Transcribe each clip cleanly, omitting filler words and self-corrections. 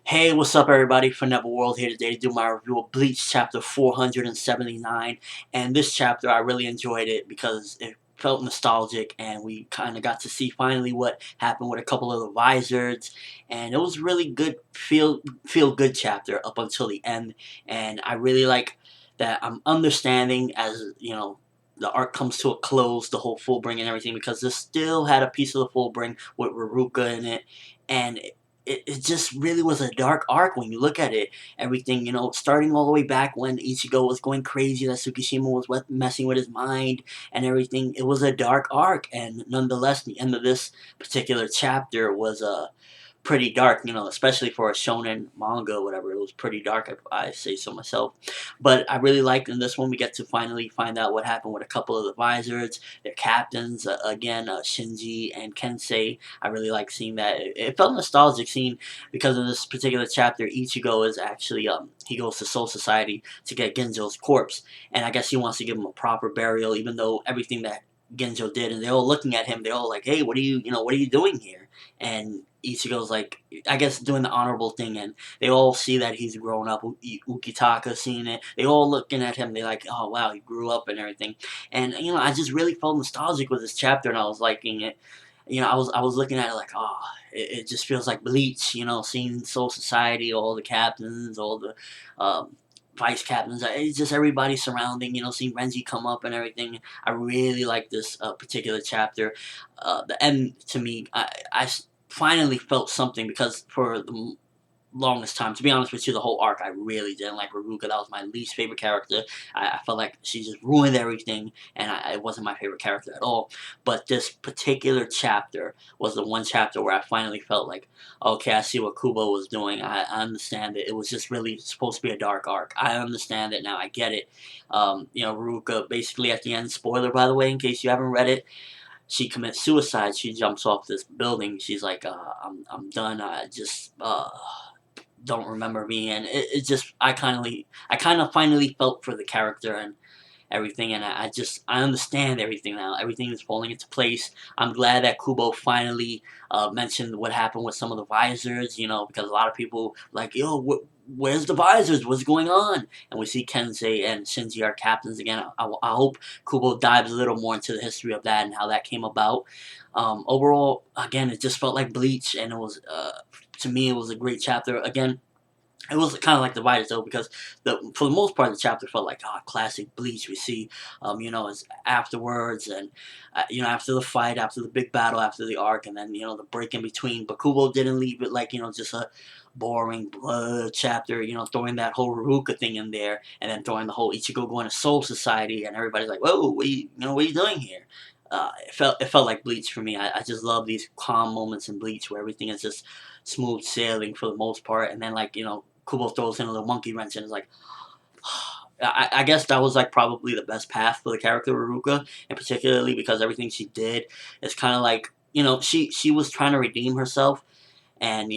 Hey, what's up everybody? ForneverWorld here today to do my review of Bleach chapter 479. And this chapter, I really enjoyed it because it felt nostalgic and we kind of got to see finally what happened with a couple of the Vizards. And it was really good, feel good chapter up until the end. And I really like that I'm understanding as, the arc comes to a close, the whole Fullbring and everything, because this still had a piece of the Fullbring with Ruruka in it. And it just really was a dark arc when you look at it. Everything, starting all the way back when Ichigo was going crazy, that Tsukishima was messing with his mind and everything. It was a dark arc, and nonetheless, the end of this particular chapter was pretty dark, especially for a shonen manga or whatever. It was pretty dark, if I say so myself. But I really liked in this one we get to finally find out what happened with a couple of the Vizards, their captains, again, Shinji and Kensei. I really like seeing that. It felt nostalgic seeing because in this particular chapter, Ichigo is actually, he goes to Soul Society to get Genjo's corpse. And I guess he wants to give him a proper burial, even though everything that Genjo did, and they're all looking at him. They're all like, "Hey, what are you doing here?" And Ichigo's like, I guess, doing the honorable thing, and they all see that he's grown up. Ukitaka seeing it, they all looking at him. They're like, "Oh wow, he grew up and everything." And I just really felt nostalgic with this chapter, and I was liking it. I was looking at it like, oh, it just feels like Bleach. Seeing Soul Society, all the captains, all the vice captains. It's just everybody surrounding. Seeing Renji come up and everything. I really like this particular chapter. The end to me, I finally felt something because for the longest time, to be honest with you, the whole arc I really didn't like Ruruka. That was my least favorite character. I felt like she just ruined everything, and it wasn't my favorite character at all. But this particular chapter was the one chapter where I finally felt like, okay, I see what Kubo was doing. I understand it. It was just really supposed to be a dark arc. I understand it now. I get it. Ruruka basically at the end, spoiler by the way, in case you haven't read it, she commits suicide. She jumps off this building. She's like, I'm done. I just don't remember me, and it just I kind of finally felt for the character and everything, and I understand everything now. Everything is falling into place. I'm glad that Kubo finally mentioned what happened with some of the Vizards, because a lot of people like, yo, where's the Vizards? What's going on? And we see Kensei and Shinji are captains again. I hope Kubo dives a little more into the history of that and how that came about. Overall, again, it just felt like Bleach, and it was to me it was a great chapter. Again, it was kind of like divided though because for the most part the chapter felt like classic Bleach. We see, as afterwards and after the fight, after the big battle, after the arc, and then the break in between. But Kubo didn't leave it like just a boring chapter. Throwing that whole Ruka thing in there, and then throwing the whole Ichigo going to Soul Society, and everybody's like, "Whoa, what are you doing here?" It felt like Bleach for me. I just love these calm moments in Bleach where everything is just smooth sailing for the most part, and then Kubo throws in a little monkey wrench and it's like, I guess that was like probably the best path for the character Ruruka, and particularly because everything she did is kind of like she was trying to redeem herself, and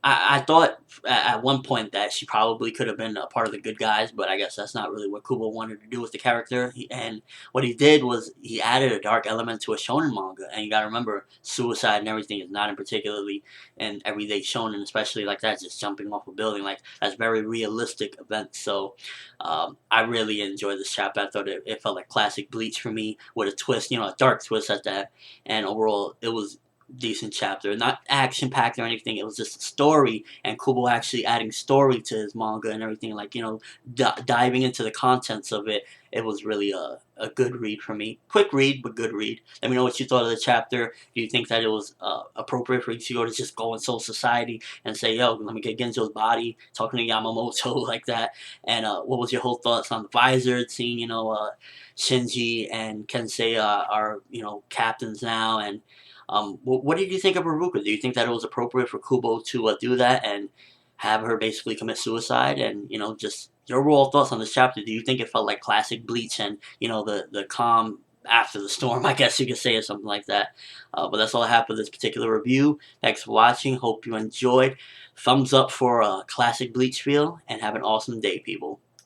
I thought at one point that she probably could have been a part of the good guys, but I guess that's not really what Kubo wanted to do with the character. And what he did was he added a dark element to a shonen manga, and you gotta remember, suicide and everything is not in particularly an everyday shonen, especially like that, just jumping off a building. Like that's very realistic event. So I really enjoyed this chapter. I thought it felt like classic Bleach for me with a twist, a dark twist at that. And overall, it was decent chapter. Not action packed or anything. It was just a story, and Kubo actually adding story to his manga and everything. Like diving into the contents of it. It was really a good read for me. Quick read, but good read. Let me know what you thought of the chapter. Do you think that it was appropriate for Ichigo to just go in Soul Society and say, "Yo, let me get Genjo's body," talking to Yamamoto like that? And what was your whole thoughts on the Visor? Seeing Shinji and Kensei are captains now, and what did you think of Haruka? Do you think that it was appropriate for Kubo to do that and have her basically commit suicide? And just your overall thoughts on this chapter. Do you think it felt like classic Bleach and the calm after the storm? I guess you could say, or something like that. But that's all I have for this particular review. Thanks for watching. Hope you enjoyed. Thumbs up for classic Bleach feel, and have an awesome day, people.